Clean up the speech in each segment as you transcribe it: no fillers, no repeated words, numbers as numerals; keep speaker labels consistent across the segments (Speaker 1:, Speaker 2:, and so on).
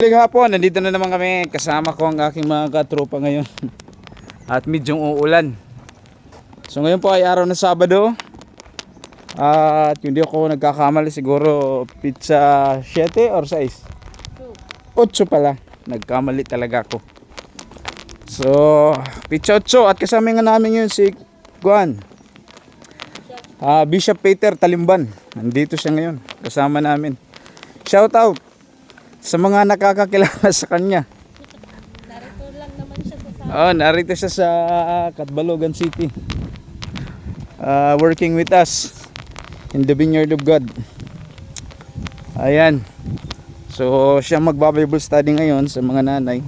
Speaker 1: Maling hapon, nandito na naman kami. Kasama ko ang aking mga katropa ngayon. At medyong uulan. So ngayon po ay araw ng Sabado. At hindi ako nagkakamali, siguro pizza 7 or 6? 8 pala. Nagkamali talaga ako. So pizza 8 at kasama nga namin yun si Juan. Bishop Peter Talimban. Nandito siya ngayon. Kasama namin. Shout out sa mga nakakakilala sa kanya.
Speaker 2: Narito lang naman siya sa
Speaker 1: narito siya sa Catbalogan City. Working with us in the Vineyard of God. Ayan. So siya magba-Bible study ngayon sa mga nanay.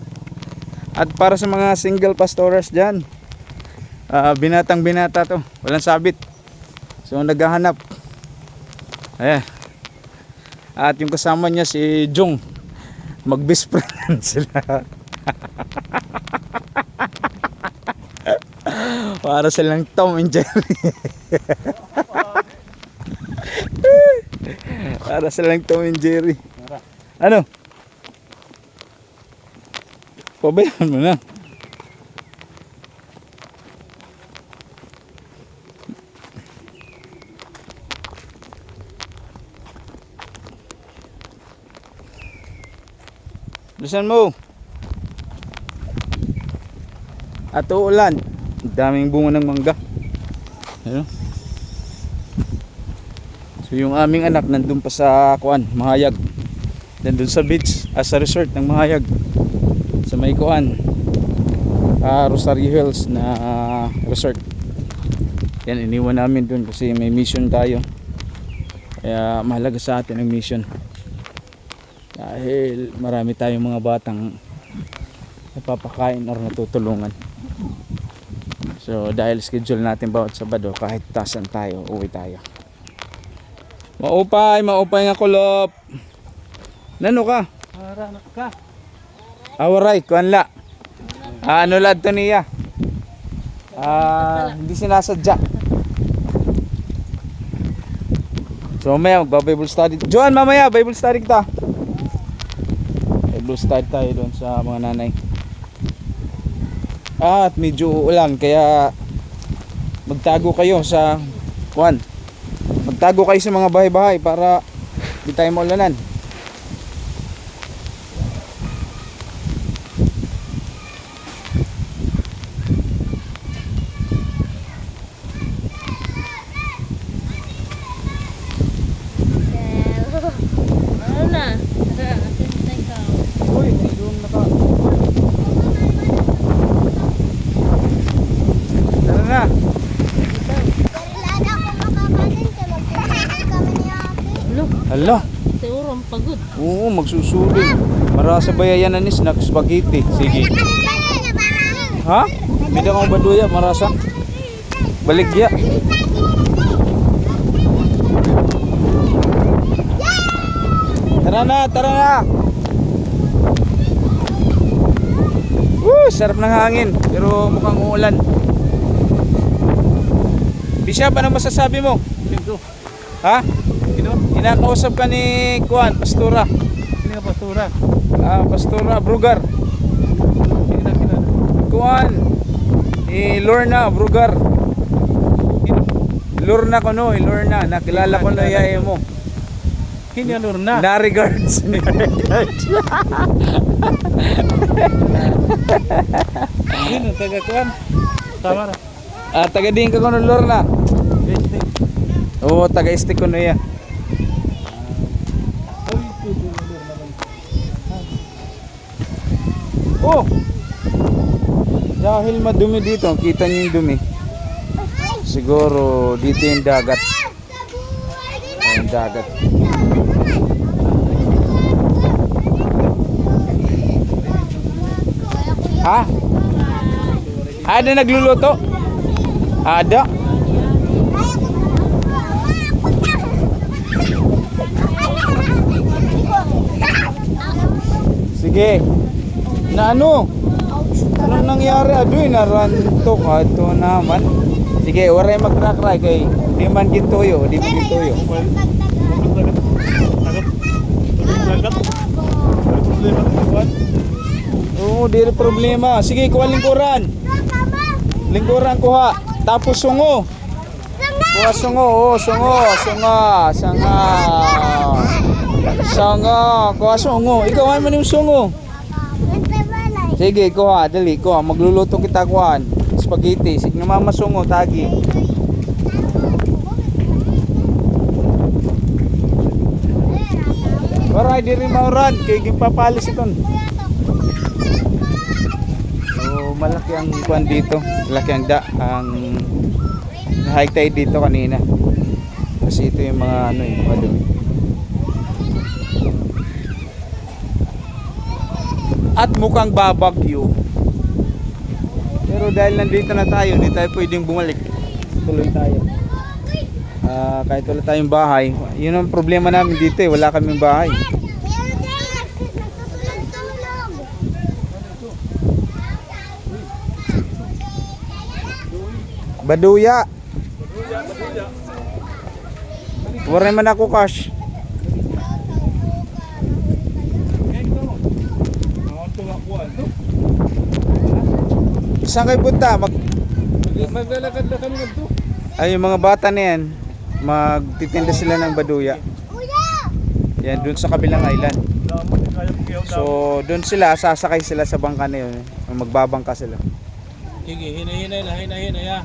Speaker 1: At para sa mga single pastors dyan, binatang binata to, walang sabit. So naghahanap. Ayan. At yung kasama niya si Jong, mag-best friend sila. Para silang Tom and Jerry. Para silang Tom and Jerry. Ano? Pabayaan mo na. Lusan mo. At uulan. Daming bunga ng mangga. Ayun. So yung aming anak nandun pa sa Kuan, Mahayag. Nandun sa beach, sa resort ng Mahayag. Sa may Kuan, Rosario Hills na resort. Yan, iniwan namin dun kasi may mission tayo. Kaya mahalaga sa atin ang mission. Dahil marami tayong mga batang napapakain or natutulungan. So dahil schedule natin bawat Sabado, kahit tasan tayo, uwi tayo. Maupay nga kulop. Nano ka?
Speaker 3: Aranak ka.
Speaker 1: Awaray, kuanla. Ano lad to niya? Hindi sinasadya. So mamaya magba-Bible study. Joan, mamaya Bible study kita. Bible study tayo doon sa mga nanay. At medyo uulan kaya magtago kayo sa Juan. Magtago kayo sa mga bahay-bahay para di tayo maulanan.
Speaker 2: ano na? Atintay ka.
Speaker 1: Uy, may doon na ka. Tara na. Hala.
Speaker 2: Siguro ang pagod.
Speaker 1: Oo, magsusuling. Marasa bayayan na ni snack spaghetti. Sige. Ha? Bida kang baduya, marasa. Baligya. Tara na, tara na. Sarap ng hangin, pero mukhang uulan. Bishop, ano masasabi mo?
Speaker 3: Dito.
Speaker 1: Ha?
Speaker 3: Sino?
Speaker 1: Inakausap ka ni Kuan, Pastora.
Speaker 3: Sino ka pastora?
Speaker 1: Pastora Brugar.
Speaker 3: Sino na kilala?
Speaker 1: Kuan, ni Lorna Brugar. Lorna ko no, Lorna. Nakilala ko na yae mo.
Speaker 3: Sino yung Lorna?
Speaker 1: Na regards.
Speaker 3: Sino? Taga-kuan? Tama na.
Speaker 1: Taga din ka ko no, Lorna.
Speaker 3: Este.
Speaker 1: Oo, taga-este ko na ya. Oh! Dahil madumi dito, kita niyo yung dumi. Siguro dito yung dagat. Yung dagat. Ha? Ada nagluluto? Ada? Sige. Na ano? Anong nangyari? Adoy, naranto ka. Ito naman. Sige, waray magkrakray kay di man gintuyo, di man gintuyo.
Speaker 3: Tagat. Tagat. Tagat. Problema.
Speaker 1: Oo, di rin problema. Sige, kuha lingkuran. Lingkuran kuha. Tapos sungo. Kuha sungo. Oo, sungo. Sunga. Sanga. Sanga. Kuha sungo. Ikaw ay man yung sungo. Sige, kuha. Dali, kuha. Magluluto kita kuhaan. Spaghetti. Sige nga mama sungo. Tagi. Waray, di rin mauran. Kaya gipapalis iton. So, malaki ang kuan dito. Malaki ang high tide dito kanina. Kasi ito yung mga ano yung mga dumi. At mukhang babagyo. Pero dahil nandito na tayo, hindi tayo pwedeng bumalik. Tuloy tayo. Kahit wala tayong bahay, yun ang problema namin dito eh, wala kaming bahay. Baduya. Wala man ako cash. Saan kayo punta?
Speaker 3: Maglalakad na kami nagto.
Speaker 1: Ay, yung mga bata na yan, magtitinda sila ng baduya. Yan, dun sa kabilang island. So, dun sila, sasakay sila sa bangka na yun. Magbabangka sila.
Speaker 3: Sige, hinay-hinay na, hinay-hinay ah.